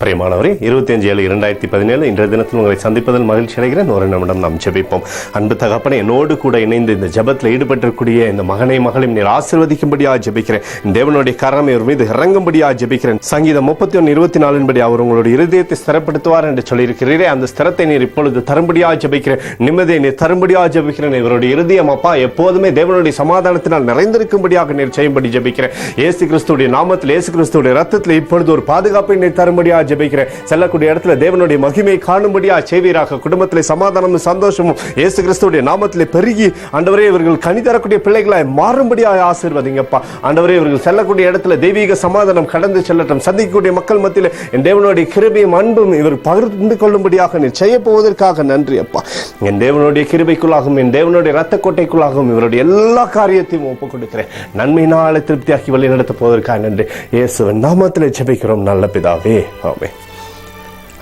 பிரியமானவரே, 25/7/2017 இன்றைய தினத்தில் உங்களை சந்திப்பதில் மகிழ்ச்சி அடைகிறேன். ஒரு நிமிடம் நாம் ஜெபிப்போம். அன்பு தகப்பனே, என்னோடு கூட இணைந்து இந்த ஜெபத்தில் ஈடுபட்டிருக்கூடிய இந்த மகனை மகளையும் நீர் ஆசீர்வதிக்கும்படியாக ஜெபிக்கிறேன். தேவனுடைய கரம் இவர் மீது இறங்கும்படியாக ஜெபிக்கிறேன். சங்கீதம் 31:24 படி அவர் உங்களுடைய இருதயத்தை ஸ்திரப்படுத்துவார் என்று சொல்லியிருக்கிறீரே, அந்த ஸ்திரத்தை நீர் இப்பொழுது தரும்படியாக ஜெபிக்கிறேன். நிம்மதியை நீர் தரும்படியாக ஜெபிக்கிறேன். இவருடைய இருதயம் அப்பா எப்போதுமே தேவனுடைய சமாதானத்தினால் நிறைந்திருக்கும்படியாக நீர் செய்யும்படி ஜெபிக்கிறேன். இயேசு கிறிஸ்துடைய நாமத்தில், இயேசு கிறிஸ்துடைய ரத்தத்தில் இப்பொழுது ஒரு பாதுகாப்பை நீர் தரும்படியாக ஜெபிக்கிறேன். செல்லக்கூடிய இடத்துல தேவனுடைய மகிமையை காணும்படியா செய்வீராக. குடும்பத்திலே சமாதானமும் சந்தோஷமும் இயேசு கிறிஸ்துடைய நாமத்திலே பெருகி ஆண்டவரே இவர்கள் கனி தரக்கூடிய பிள்ளைகளாய் மாறும்படியாக ஆசீர்வதிங்கப்பா. ஆண்டவரே இவர்கள் செல்லக்கூடிய இடத்துல தெய்வீக சமாதானம் கடந்து செல்லட்டும். சந்திக்கக்கூடிய மக்கள் மத்தியில் என் தேவனுடைய கிருபையும் அன்பும் இவர் பகிர்ந்து கொள்ளும்படியாக நீர் செய்ய போவதற்காக நன்றி அப்பா. என் தேவனுடைய கிருபைக்குள்ளாகவும் என் தேவனுடைய ரத்த கோட்டைக்குள்ளாகவும் இவருடைய எல்லா காரியத்தையும் ஒப்புக் கொடுக்கிறேன். நன்மையினால திருப்தியாக்கி வழி நடத்த போவதற்காக நன்றி. இயேசுவின் நாமத்திலே ஜெபிக்கிறோம் நல்ல பிதாவே, ஆமென்.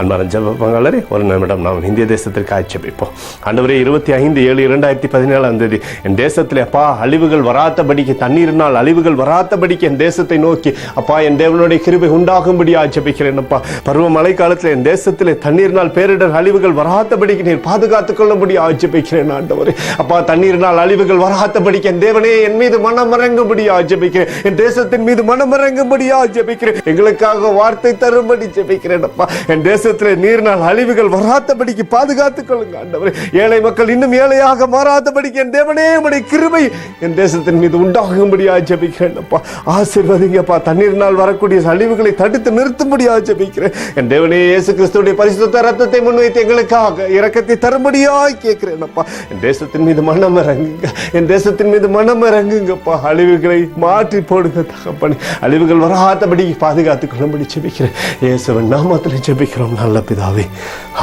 அன்பான ஜெப பங்காளரே, ஒரு நிமிடம் நாம் இந்திய தேசத்திற்காக ஜெபிப்போம். ஆண்டவரே, 25/7/2017 என் தேசத்திலே அப்பா அழிவுகள் வராதபடிக்கு, தண்ணீரினால் அழிவுகள் வராதபடிக்கு என் தேசத்தை நோக்கி அப்பா என் தேவனுடைய கிருபை உண்டாகும்படியாக ஜெபிக்கிறேன் அப்பா. பருவ மழை காலத்தில் என் தேசத்திலே தண்ணீரினால் பேரிடர் அழிவுகள் வராதபடிக்கு நீர் பாதுகாத்துக் கொள்ளும்படியாக ஜெபிக்கிறேன் ஆண்டவரே. அப்பா தண்ணீரினால் அழிவுகள் வராதபடிக்கு என் தேவனே என் மீது மனமிறங்கும்படியாக ஜெபிக்கிறேன். என் தேசத்தின் மீது மனமிறங்கும்படியாக ஜெபிக்கிறேன். எங்களுக்காக வார்த்தை தரும்படி ஜெபிக்கிறேன் அப்பா. என் தேச நீரினால் அழிவுகள் வராதபடிக்கு பாதுகாத்துக் கொள்ளுங்க ஆண்டவரே. ஏழை மக்கள் இன்னும் ஏழையாக மாறாதபடிக்கு என் தேவனே உம்முடைய கிருபை என் தேசத்தின் மீது உண்டாகும்படியாக ஜெபிக்கிறேன் அப்பா. ஆசீர்வதிங்கப்பா. தண்ணீரினால் வரக்கூடிய அழிவுகளை தடுத்து நிறுத்தும்படியாக ஜெபிக்கிறேன். என் தேவனே இயேசு கிறிஸ்துவின் பரிசுத்த ரத்தத்தை முன்வைத்து எங்களுக்காக இரக்கத்தை தரும்படியாய் கேட்கிறேன் அப்பா. என் தேசத்தின் மீது மனம் இறங்குங்க. என் தேசத்தின் மீது மனம் இறங்குங்கப்பா. அழிவுகளை மாற்றி போடுங்க தகப்பனே. அழிவுகள் வராதபடி பாதுகாத்துக் கொள்ளும்படி ஜெபிக்கிறேன். இயேசுவின் நாமத்தில் ஜெபிக்கிறோம் நல்ல பிதாவே,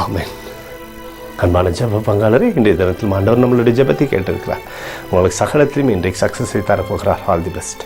ஆமென். அன்பான ஜெப பங்காளரே, இன்றைய தினத்தில் ஆண்டவர் நம்மளுடைய ஜெபத்தை கேட்டிருக்கிறார். உங்களுக்கு சகலத்திலும் இன்றைக்கு சக்சஸை தரப்போகிறார். All the best.